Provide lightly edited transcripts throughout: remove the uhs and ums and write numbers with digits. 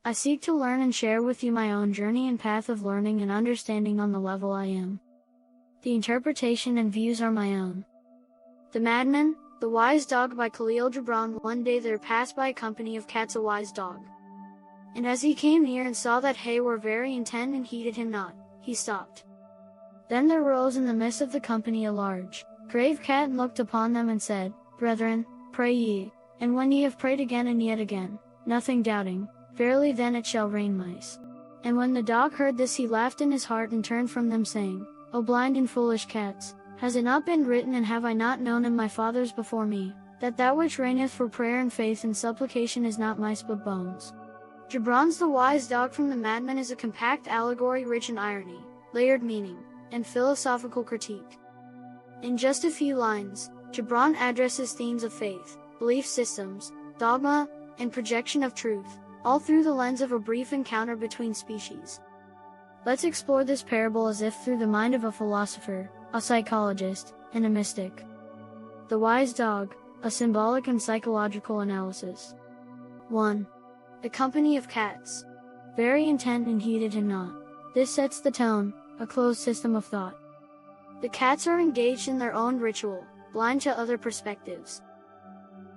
I seek to learn and share with you my own journey and path of learning and understanding on the level I am. The interpretation and views are my own. The Madman, the Wise Dog by Kahlil Gibran. One day there passed by a company of cats a wise dog. And as he came near and saw that they were very intent and heeded him not, he stopped. Then there rose in the midst of the company a large, grave cat and looked upon them and said, Brethren, pray ye, and when ye have prayed again and yet again, nothing doubting, verily then it shall rain mice. And when the dog heard this he laughed in his heart and turned from them saying, O blind and foolish cats, has it not been written and have I not known in my fathers before me, that which reigneth for prayer and faith and supplication is not mice but bones. Gibran's The Wise Dog from the Madman is a compact allegory rich in irony, layered meaning, and philosophical critique. In just a few lines, Gibran addresses themes of faith, belief systems, dogma, and projection of truth, all through the lens of a brief encounter between species. Let's explore this parable as if through the mind of a philosopher, a psychologist, and a mystic. The Wise Dog, a symbolic and psychological analysis. 1. The company of cats. Very intent and heeded him not. This sets the tone, a closed system of thought. The cats are engaged in their own ritual, blind to other perspectives.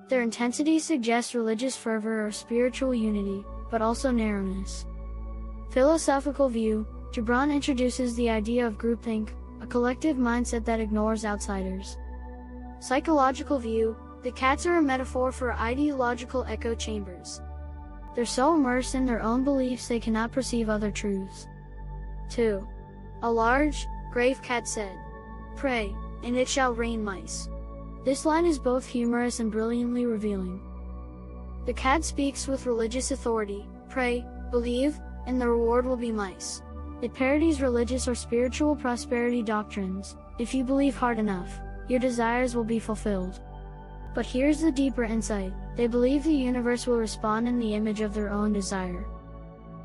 Their intensity suggests religious fervor or spiritual unity, but also narrowness. Philosophical view. Gibran introduces the idea of groupthink, a collective mindset that ignores outsiders. Psychological view. The cats are a metaphor for ideological echo chambers. They're so immersed in their own beliefs they cannot perceive other truths. 2. A large, grave cat said, Pray, and it shall rain mice. This line is both humorous and brilliantly revealing. The cat speaks with religious authority, pray, believe, and the reward will be mice. It parodies religious or spiritual prosperity doctrines. If you believe hard enough, your desires will be fulfilled. But here's the deeper insight. They believe the universe will respond in the image of their own desire.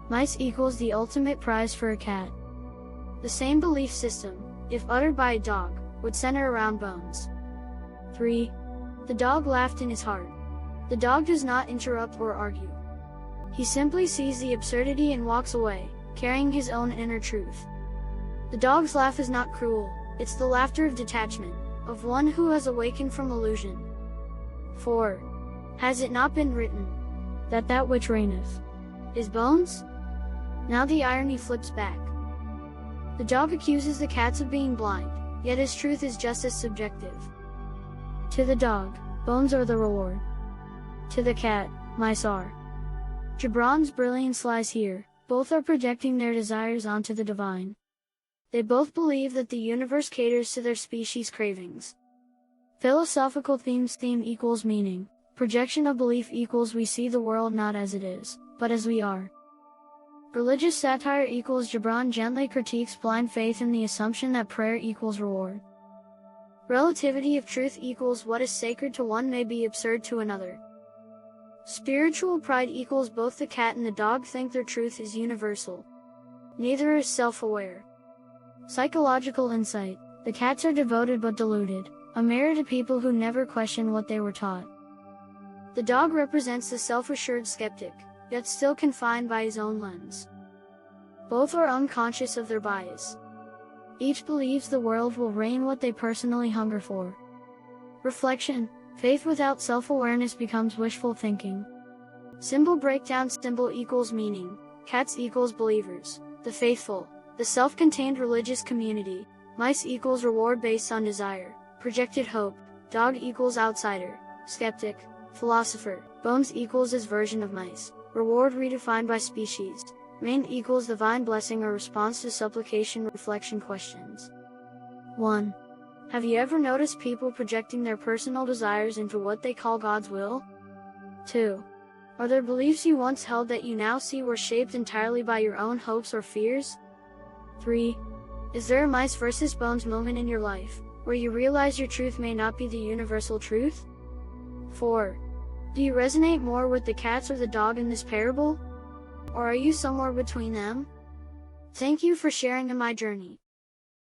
Mice equals the ultimate prize for a cat. The same belief system, if uttered by a dog, would center around bones. 3. The dog laughed in his heart. The dog does not interrupt or argue. He simply sees the absurdity and walks away, carrying his own inner truth. The dog's laugh is not cruel, it's the laughter of detachment, of one who has awakened from illusion. 4. Has it not been written, that which reigneth is bones? Now the irony flips back. The dog accuses the cats of being blind, yet his truth is just as subjective. To the dog, bones are the reward. To the cat, mice are. Gibran's brilliance lies here. Both are projecting their desires onto the divine. They both believe that the universe caters to their species' cravings. Philosophical themes. Theme equals meaning. Projection of belief equals we see the world not as it is, but as we are. Religious satire equals Gibran gently critiques blind faith and the assumption that prayer equals reward. Relativity of truth equals what is sacred to one may be absurd to another. Spiritual pride equals both the cat and the dog think their truth is universal. Neither is self-aware. Psychological insight. The cats are devoted but deluded, a mirror to people who never question what they were taught. The dog represents the self-assured skeptic, yet still confined by his own lens. Both are unconscious of their bias. Each believes the world will rain what they personally hunger for. Reflection. Faith without self-awareness becomes wishful thinking. Symbol breakdown. Symbol equals meaning. Cats equals believers, the faithful, the self-contained religious community. Mice equals reward based on desire, projected hope. Dog equals outsider, skeptic, philosopher. Bones equals his version of mice, reward redefined by species. Rain equals divine blessing or response to supplication. Reflection questions. 1. Have you ever noticed people projecting their personal desires into what they call God's will? 2. Are there beliefs you once held that you now see were shaped entirely by your own hopes or fears? 3. Is there a mice versus bones moment in your life, where you realize your truth may not be the universal truth? 4. Do you resonate more with the cats or the dog in this parable? Or are you somewhere between them? Thank you for sharing in my journey.